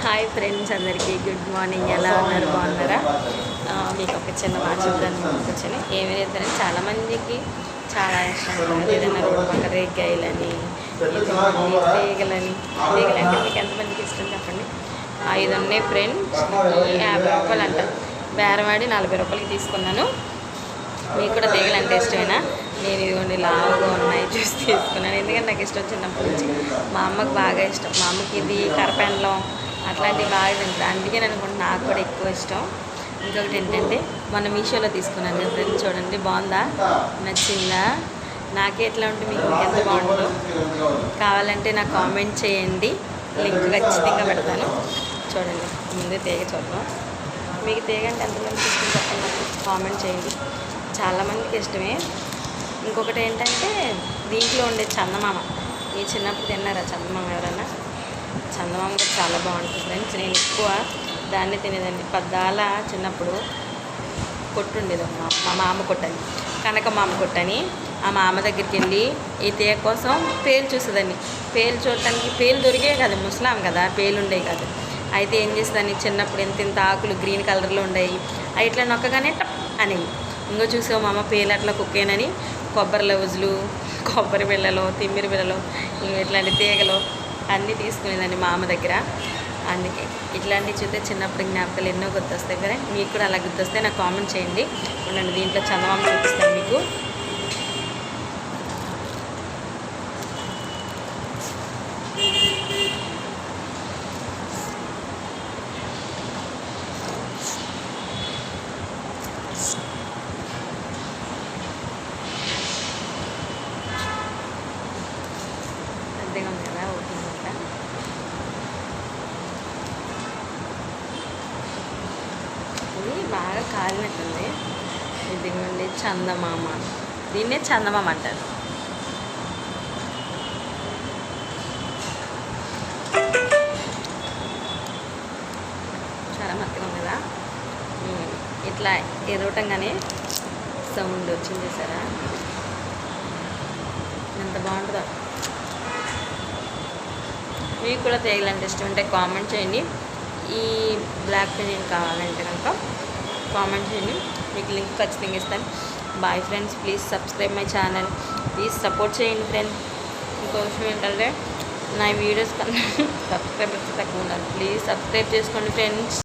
Hi friends, అందరికీ good morning. ఎలా ఉన్నారు? బాగున్నారా? మీకు ఒక చిన్న మాట చెప్తాను. వచ్చాను ఏమీ లేదని చాలామందికి చాలా ఇష్టం ఉంటుంది. ఏదైనా రోడ్డు పక్క రేగ్గాయలని, తీగలని. తీగలంటే మీకు ఎంతమందికి ఇష్టం చెప్పండి? 5 ఉన్నాయి ఫ్రెండ్స్, 50 రూపాయలు అంట. బేరవాడి 40 రూపాయలకి తీసుకున్నాను. మీకు కూడా తీగలు అంటే ఇష్టమేనా? నేను ఇదిగోండి లావుగా ఉన్నాయి చూసి తీసుకున్నాను. ఎందుకంటే నాకు ఇష్టం చిన్నప్పటి నుంచి. మా అమ్మకు బాగా ఇష్టం. మా అమ్మకి ఇది కరపెండలం అట్లాంటివి బాగా తింటారు. అందుకే అనుకుంటున్నాను నాకు కూడా ఎక్కువ ఇష్టం. ఇంకొకటి ఏంటంటే మొన్న మీషోలో తీసుకున్నాను కదా ఫ్రెండ్స్, చూడండి బాగుందా? నచ్చిందా? నాకే ఎట్లా ఉంటే మీకు ఎంత బాగుంటుందో కావాలంటే నాకు కామెంట్ చేయండి. లింక్ ఖచ్చితంగా పెడతాను. చూడండి, ముందే తీగ చూద్దాం. మీకు తీగ అంటే ఎంతమందికి ఇష్టం చెప్పండి, కామెంట్ చేయండి. చాలామందికి ఇష్టమే. ఇంకొకటి ఏంటంటే దీంట్లో ఉండే చందమామ. ఈ చిన్నప్పుడు తిన్నారా చందమామ? ఎవరన్నా? చందమామ కూడా చాలా బాగుంటుంది ఫ్రెండ్స్. నేను ఎక్కువ దాన్ని తినేదాన్ని. పద్దాల చిన్నప్పుడు కొట్టు ఉండేది, మా మామ కొట్టని, కనక మామ కొట్టని. ఆ మామ దగ్గరికి వెళ్ళి ఈ తీగ కోసం పేలు చూసేదాన్ని. పేలు చూడటానికి పేలు దొరికే కదా, ముసలాం కదా, పేలు ఉండేవి కాదు. అయితే ఏం చేసేదాన్ని చిన్నప్పుడు ఇంత ఆకులు గ్రీన్ కలర్లో ఉండేవి. అవి ఇట్లా నొక్కగానే టప్ అనేవి. ఇంకో చూసావు మా అమ్మ పేలు అట్లా కుక్కేనని కొబ్బరి లవుజులు, కొబ్బరి బిళ్ళలు, తిమ్మిరి బిళ్ళలు, ఇట్లాంటి తీగలు అన్నీ తీసుకునేదాన్ని మా అమ్మ దగ్గర. అందుకే ఇట్లాంటివి చూస్తే చిన్నప్పుడు జ్ఞాపకాలు ఎన్నో గుర్తొస్తాయి కదా. మీకు కూడా అలా గుర్తొస్తే నాకు కామెంట్ చేయండి. ఉండండి, దీంట్లో చందమామ చూపిస్తాను మీకు. పెద్దగా ఉంది కదా, ఓకే. ఇది బాగా కాలినట్టుంది. ఇదిగోండి చందమామ. దీన్నే చందమామ అంటారు. చాలా మెత్తగా ఉంది కదా. ఇట్లా ఎదవటంగానే సౌండ్ వచ్చింది చూసారా? ఎంత బాగుంటుందో. మీకు కూడా తీగలంటే ఇష్టం ఉంటే కామెంట్ చేయండి. ఈ బ్లాక్ పెన్ కావాలంటే కనుక కామెంట్ చేయండి, మీకు లింక్ ఖచ్చితంగా ఇస్తాను. Bye friends, please subscribe my channel. Please support చేయండి ఫ్రెండ్స్. ఇంకో విషయం ఏంటంటే నా వీడియోస్ కన్నా సబ్స్క్రైబర్స్ తక్కువ ఉండాలి. ప్లీజ్ సబ్స్క్రైబ్ చేసుకోండి ఫ్రెండ్స్.